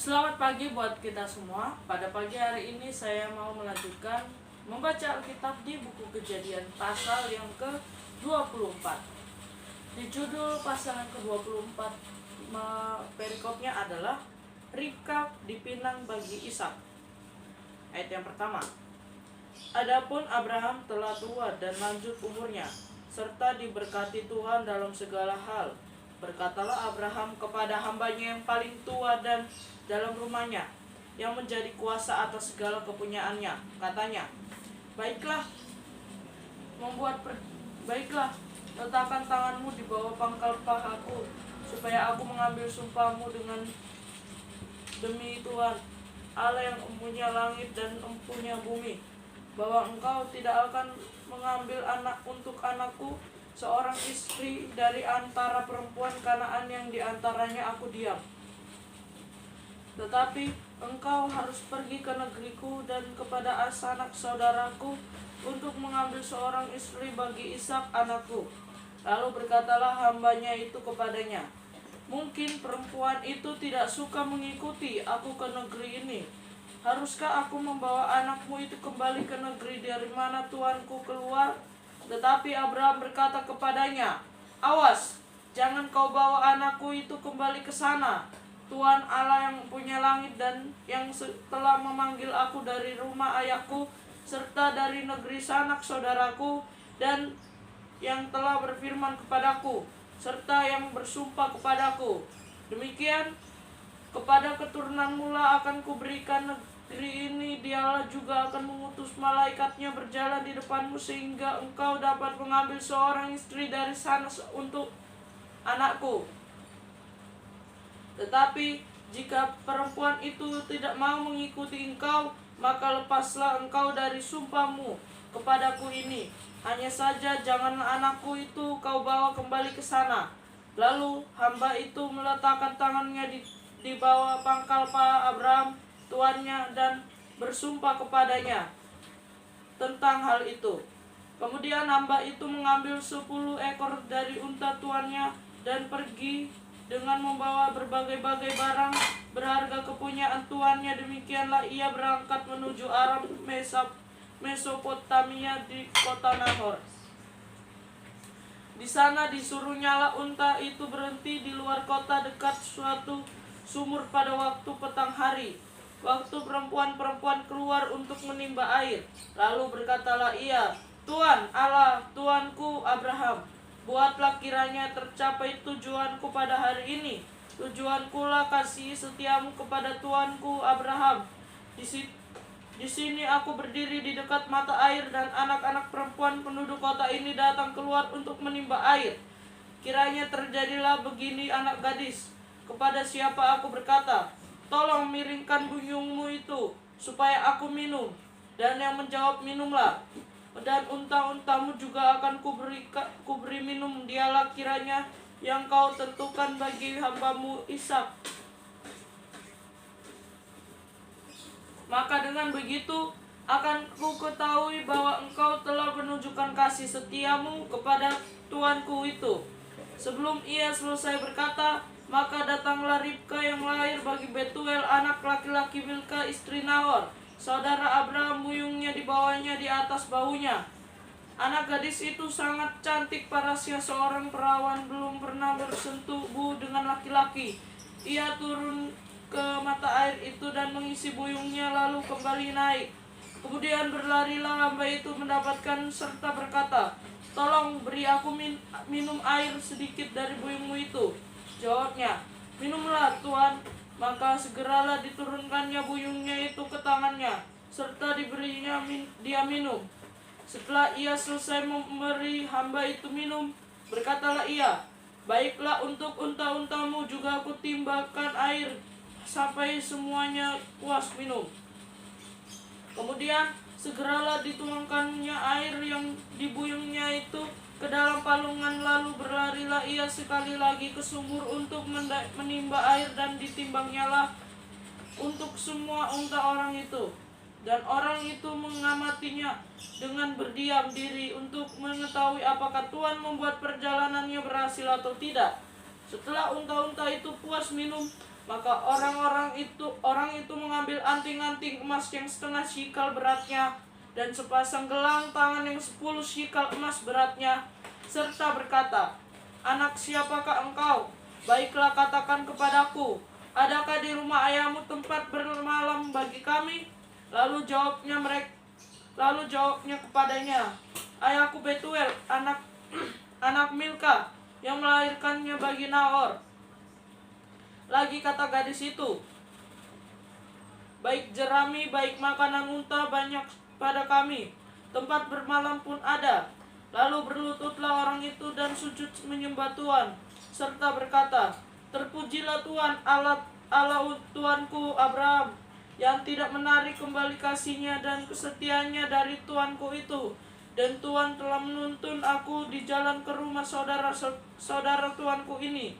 Selamat pagi buat kita semua. Pada pagi hari ini saya mau melanjutkan membaca Alkitab di buku Kejadian pasal yang ke-24. Di judul pasal yang ke-24 perikopnya adalah Ribka dipinang bagi Ishak. Ayat yang pertama. Adapun Abraham telah tua dan lanjut umurnya, serta diberkati Tuhan dalam segala hal. Berkatalah Abraham kepada hambanya yang paling tua dan dalam rumahnya, yang menjadi kuasa atas segala kepunyaannya. Katanya, Baiklah, letakkan tanganmu di bawah pangkal pahaku, supaya aku mengambil sumpahmu demi Tuhan, Allah yang empunya langit dan empunya bumi, bahwa engkau tidak akan mengambil anak untuk anakku, seorang istri dari antara perempuan Kanaan yang diantaranya aku diam. Tetapi engkau harus pergi ke negeriku dan kepada sanak saudaraku untuk mengambil seorang istri bagi Ishak anakku. Lalu berkatalah hambanya itu kepadanya, Mungkin perempuan itu tidak suka mengikuti aku ke negeri ini. Haruskah aku membawa anakmu itu kembali ke negeri dari mana tuanku keluar? Tetapi Abraham berkata kepadanya, Awas, jangan kau bawa anakku itu kembali ke sana. Tuhan Allah yang punya langit dan yang telah memanggil aku dari rumah ayahku serta dari negeri sanak saudaraku, dan yang telah berfirman kepadaku serta yang bersumpah kepadaku, demikian kepada keturunanmu lah akan kuberikan negeri ini. Dialah juga akan mengutus malaikatnya berjalan di depanmu, sehingga engkau dapat mengambil seorang istri dari sana untuk anakku. Tetapi jika perempuan itu tidak mau mengikuti engkau, maka lepaslah engkau dari sumpahmu kepadaku ini. Hanya saja janganlah anakku itu kau bawa kembali ke sana. Lalu hamba itu meletakkan tangannya di bawah pangkal paha Abraham tuannya dan bersumpah kepadanya tentang hal itu. Kemudian hamba itu mengambil 10 ekor dari unta tuannya dan pergi dengan membawa berbagai-bagai barang berharga kepunyaan tuannya. Demikianlah ia berangkat menuju Aram Mesopotamia di kota Nahor. Di sana disuruhnyalah unta itu berhenti di luar kota dekat suatu sumur pada waktu petang hari, waktu perempuan-perempuan keluar untuk menimba air. Lalu berkatalah ia, Tuhan Allah, Tuanku Abraham, buatlah kiranya tercapai tujuanku pada hari ini. Tujuanku lah kasih setiamu kepada Tuanku Abraham. Di sini aku berdiri di dekat mata air, dan anak-anak perempuan penduduk kota ini datang keluar untuk menimba air. Kiranya terjadilah begini, anak gadis, kepada siapa aku berkata, Tolong miringkan buyungmu itu, supaya aku minum. Dan yang menjawab, Minumlah. Dan unta-untamu juga akan kuberi minum. Dialah kiranya yang kau tentukan bagi hambamu Ishak. Maka dengan begitu akan ku ketahui bahwa engkau telah menunjukkan kasih setiamu kepada tuanku itu. Sebelum ia selesai berkata, maka datanglah Ribka yang lahir bagi Betuel anak laki-laki Milka istri Nahor, saudara Abraham, buyungnya dibawanya di atas bahunya. Anak gadis itu sangat cantik parasnya, seorang perawan, belum pernah bersentubuh dengan laki-laki. Ia turun ke mata air itu dan mengisi buyungnya, lalu kembali naik. Kemudian berlarilah hamba itu mendapatkan serta berkata, Tolong beri aku minum air sedikit dari buyungmu itu. Jawabnya, Minumlah Tuhan. Maka segeralah diturunkannya buyungnya itu ke tangannya, serta diberinya dia minum. Setelah ia selesai memberi hamba itu minum, berkatalah ia, Baiklah, untuk unta-untamu juga aku timbakan air sampai semuanya puas minum. Kemudian segeralah dituangkannya air yang dibuyungnya itu ke dalam palungan. Lalu berlarilah ia sekali lagi ke sumur untuk menimba air, dan ditimbangnyalah untuk semua unta orang itu. Dan orang itu mengamatinya dengan berdiam diri untuk mengetahui apakah Tuhan membuat perjalanannya berhasil atau tidak. Setelah unta-unta itu puas minum, Maka orang itu mengambil anting-anting emas yang setengah shikal beratnya, dan sepasang gelang tangan yang 10 shikal emas beratnya, serta berkata, "Anak siapakah engkau? Baiklah katakan kepadaku, adakah di rumah ayahmu tempat bermalam bagi kami?" Lalu jawabnya kepadanya, "Ayahku Betuel, anak Milka, yang melahirkannya bagi Nahor." Lagi kata gadis itu, "Baik jerami, baik makanan unta banyak pada kami, tempat bermalam pun ada." Lalu berlututlah orang itu dan sujud menyembah Tuhan, serta berkata, "Terpujilah Tuhan, Allah Tuanku Abraham, yang tidak menarik kembali kasihnya dan kesetiaannya dari tuanku itu. Dan Tuhan telah menuntun aku di jalan ke rumah saudara tuanku ini."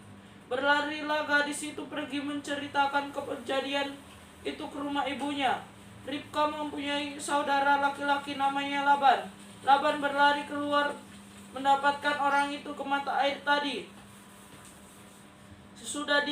Berlarilah gadis itu pergi menceritakan kejadian itu ke rumah ibunya. Ribka mempunyai saudara laki-laki namanya Laban. Laban berlari keluar mendapatkan orang itu ke mata air tadi. Sesudah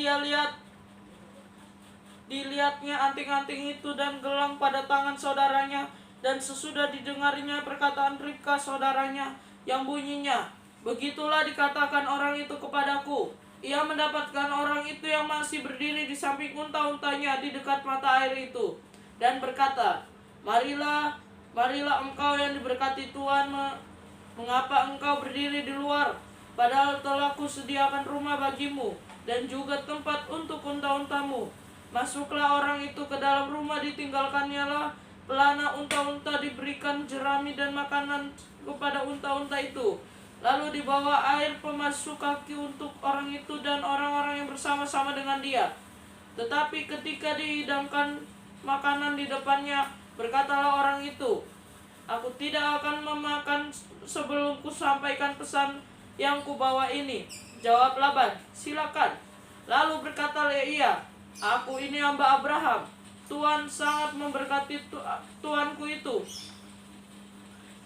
dilihatnya anting-anting itu dan gelang pada tangan saudaranya, dan sesudah didengarnya perkataan Ribka saudaranya yang bunyinya, "Begitulah dikatakan orang itu kepadaku." Ia mendapatkan orang itu yang masih berdiri di samping unta-untanya di dekat mata air itu, dan berkata, Marilah engkau yang diberkati Tuhan, mengapa engkau berdiri di luar, padahal telah kusediakan rumah bagimu, dan juga tempat untuk unta-untamu." Masuklah orang itu ke dalam rumah, ditinggalkannya lah pelana unta-unta, diberikan jerami dan makanan kepada unta-unta itu. Lalu dibawa air pemasuk kaki untuk orang itu dan orang-orang yang bersama-sama dengan dia. Tetapi ketika dihidangkan makanan di depannya, berkatalah orang itu, "Aku tidak akan memakan sebelum kusampaikan pesan yang kubawa ini." Jawab Laban, "Silakan." Lalu berkatalah ia, "Aku ini hamba Abraham. Tuhan sangat memberkati tuanku itu,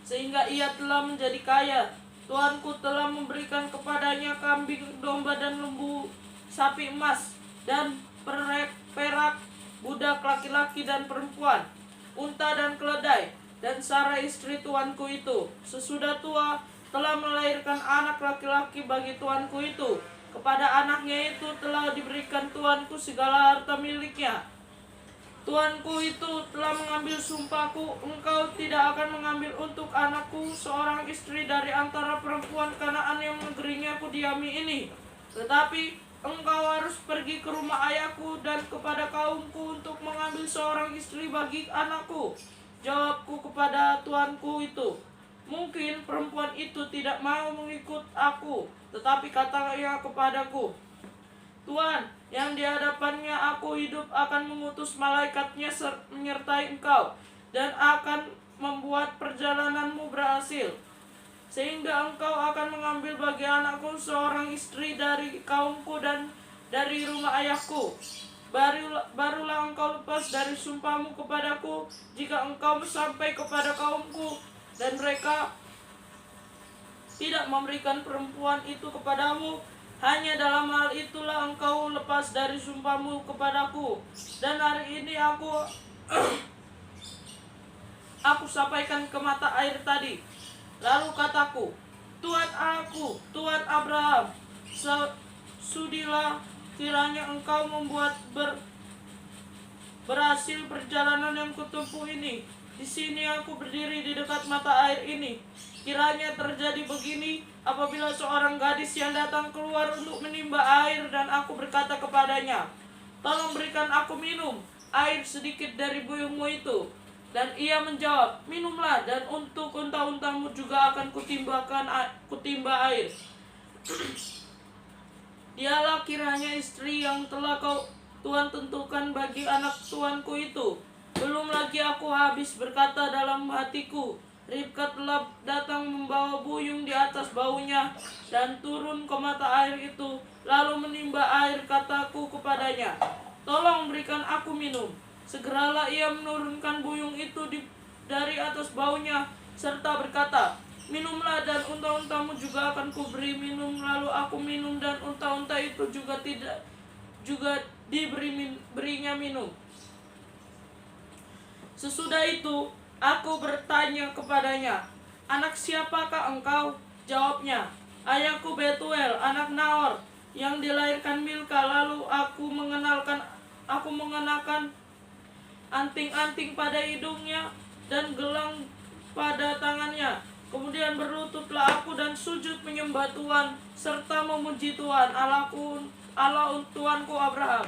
sehingga ia telah menjadi kaya. Tuanku telah memberikan kepadanya kambing, domba, dan lembu, sapi emas, dan perak, budak laki-laki dan perempuan, unta dan keledai. Dan Sarah istri tuanku itu, sesudah tua, telah melahirkan anak laki-laki bagi tuanku itu. Kepada anaknya itu telah diberikan tuanku segala harta miliknya. Tuanku itu telah mengambil sumpahku, engkau tidak akan mengambil untuk anakku seorang istri dari antara perempuan Kanaan yang negerinya aku diami ini. Tetapi engkau harus pergi ke rumah ayahku dan kepada kaumku untuk mengambil seorang istri bagi anakku." Jawabku kepada tuanku itu, "Mungkin perempuan itu tidak mau mengikut aku." Tetapi katanya kepadaku, "Tuhan, yang di hadapannya aku hidup akan mengutus malaikatnya menyertai engkau, dan akan membuat perjalananmu berhasil, sehingga engkau akan mengambil bagi anakku seorang istri dari kaumku dan dari rumah ayahku. Barulah engkau lepas dari sumpahmu kepadaku, jika engkau sampai kepada kaumku, dan mereka tidak memberikan perempuan itu kepadamu. Hanya dalam hal itulah engkau lepas dari sumpahmu kepadaku. Dan hari ini aku sampaikan ke mata air tadi." Lalu kataku, "Tuhan aku, Tuhan Abraham, sudilah kiranya engkau membuat berhasil perjalanan yang kutempuh ini. Di sini aku berdiri di dekat mata air ini. Kiranya terjadi begini apabila seorang gadis yang datang keluar untuk menimba air, dan aku berkata kepadanya, 'Tolong berikan aku minum air sedikit dari buyungmu itu.' Dan ia menjawab, 'Minumlah, dan untuk unta-untamu juga akan kutimba air.' Dialah kiranya istri yang telah Tuhan tentukan bagi anak tuanku itu. Belum lagi aku habis berkata dalam hatiku, Ribka telah datang membawa buyung di atas baunya dan turun ke mata air itu, lalu menimba air. Kataku kepadanya, 'Tolong berikan aku minum.' Segeralah ia menurunkan buyung itu dari atas baunya, serta berkata, 'Minumlah, dan unta-untamu juga akan kuberi minum.' Lalu aku minum, dan unta-unta itu juga diberinya minum. Sesudah itu aku bertanya kepadanya, "Anak siapakah engkau?" Jawabnya, "Ayahku Betuel, anak Nahor, yang dilahirkan Milka." Lalu aku mengenakan anting-anting pada hidungnya dan gelang pada tangannya. Kemudian berlututlah aku dan sujud menyembah Tuhan serta memuji Tuhan Allah Tuanku Abraham,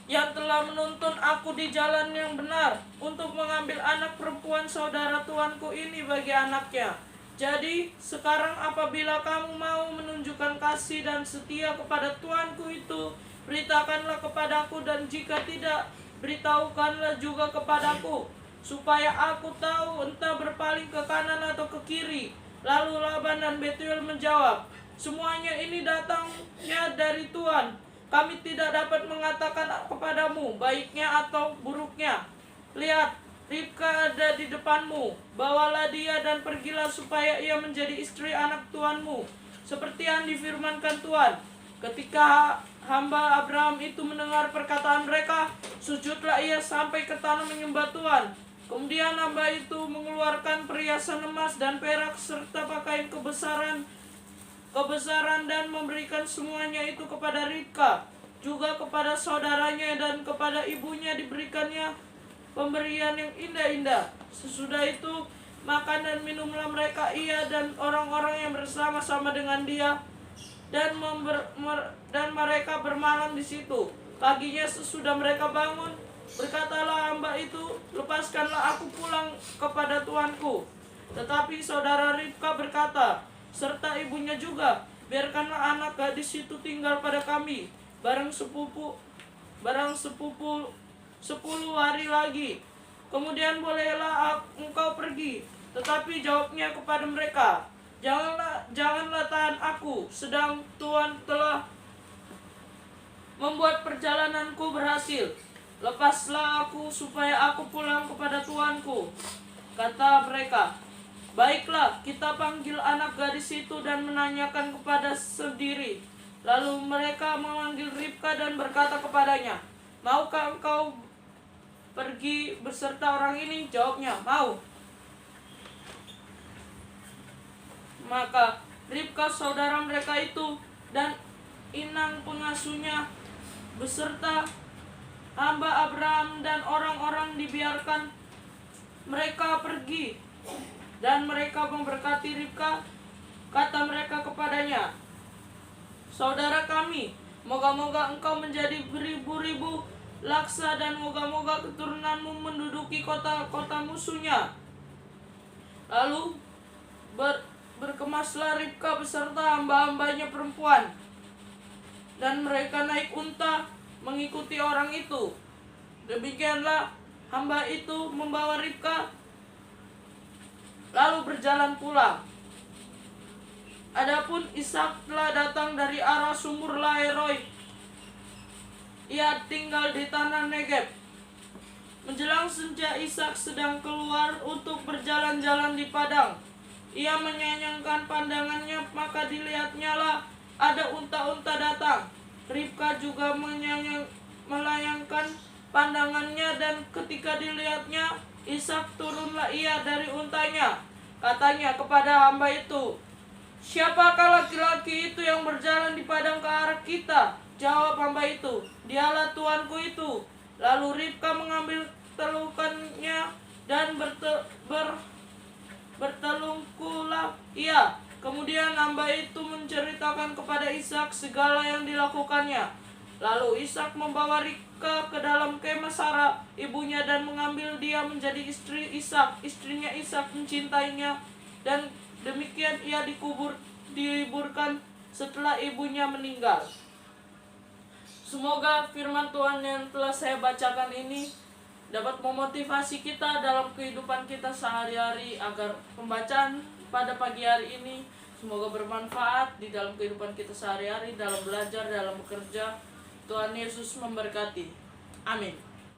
yang telah menuntun aku di jalan yang benar untuk mengambil anak perempuan saudara tuanku ini bagi anaknya. Jadi sekarang apabila kamu mau menunjukkan kasih dan setia kepada tuanku itu, beritakanlah kepadaku, dan jika tidak, beritahukanlah juga kepadaku, supaya aku tahu entah berpaling ke kanan atau ke kiri. Lalu Laban dan Betuel menjawab, "Semuanya ini datangnya dari Tuhan. Kami tidak dapat mengatakan kepadamu baiknya atau buruknya. Lihat, Ribka ada di depanmu. Bawalah dia dan pergilah supaya ia menjadi istri anak tuanmu, seperti yang difirmankan Tuhan." Ketika hamba Abraham itu mendengar perkataan mereka, sujudlah ia sampai ke tanah menyembah Tuhan. Kemudian hamba itu mengeluarkan perhiasan emas dan perak serta pakaian kebesaran dan memberikan semuanya itu kepada Ribka. Juga kepada saudaranya dan kepada ibunya diberikannya pemberian yang indah-indah. Sesudah itu makan dan minumlah mereka, ia dan orang-orang yang bersama-sama dengan dia, dan mereka bermalam di situ. Paginya sesudah mereka bangun, berkatalah hamba itu, "Lepaskanlah aku pulang kepada tuanku." Tetapi saudara Ribka berkata, serta ibunya juga, "Biarkanlah anak gadis itu tinggal pada kami barang 10 hari lagi. Kemudian bolehlah engkau pergi." Tetapi jawabnya kepada mereka, Janganlah tahan aku, sedang Tuhan telah membuat perjalananku berhasil. Lepaslah aku supaya aku pulang kepada tuanku." Kata mereka, "Baiklah, kita panggil anak gadis itu dan menanyakan kepada sendiri." Lalu mereka memanggil Ribka dan berkata kepadanya, "Maukah engkau pergi beserta orang ini?" Jawabnya, "Mau." Maka Ribka saudara mereka itu dan inang pengasuhnya beserta hamba Abraham dan orang-orang dibiarkan mereka pergi. Dan mereka memberkati Ribka. Kata mereka kepadanya, "Saudara kami, moga-moga engkau menjadi beribu-ribu laksa, dan moga-moga keturunanmu menduduki kota-kota musuhnya." Lalu berkemaslah Ribka beserta hamba-hambanya perempuan, dan mereka naik unta mengikuti orang itu. Demikianlah hamba itu membawa Ribka, lalu berjalan pulang. Adapun Ishak telah datang dari arah sumur Laheroi. Ia tinggal di tanah Negeb. Menjelang senja, Ishak sedang keluar untuk berjalan-jalan di padang. Ia menyayangkan pandangannya, maka dilihatnya lah ada unta-unta datang. Ribka juga melayangkan pandangannya, dan ketika dilihatnya Ishak, turunlah ia dari untanya. Katanya kepada hamba itu, "Siapakah laki-laki itu yang berjalan di padang ke arah kita?" Jawab hamba itu, "Dialah tuanku itu." Lalu Ribka mengambil telukannya dan bertelungkulah ia. Kemudian hamba itu menceritakan kepada Ishak segala yang dilakukannya. Lalu Ishak membawa Ribka ke dalam kemah Sara ibunya dan mengambil dia menjadi istri Ishak. Istrinya Ishak mencintainya, dan demikian ia diliburkan setelah ibunya meninggal. Semoga firman Tuhan yang telah saya bacakan ini dapat memotivasi kita dalam kehidupan kita sehari-hari, agar pembacaan pada pagi hari ini semoga bermanfaat di dalam kehidupan kita sehari-hari, dalam belajar, dalam bekerja. Tuhan Yesus memberkati. Amin.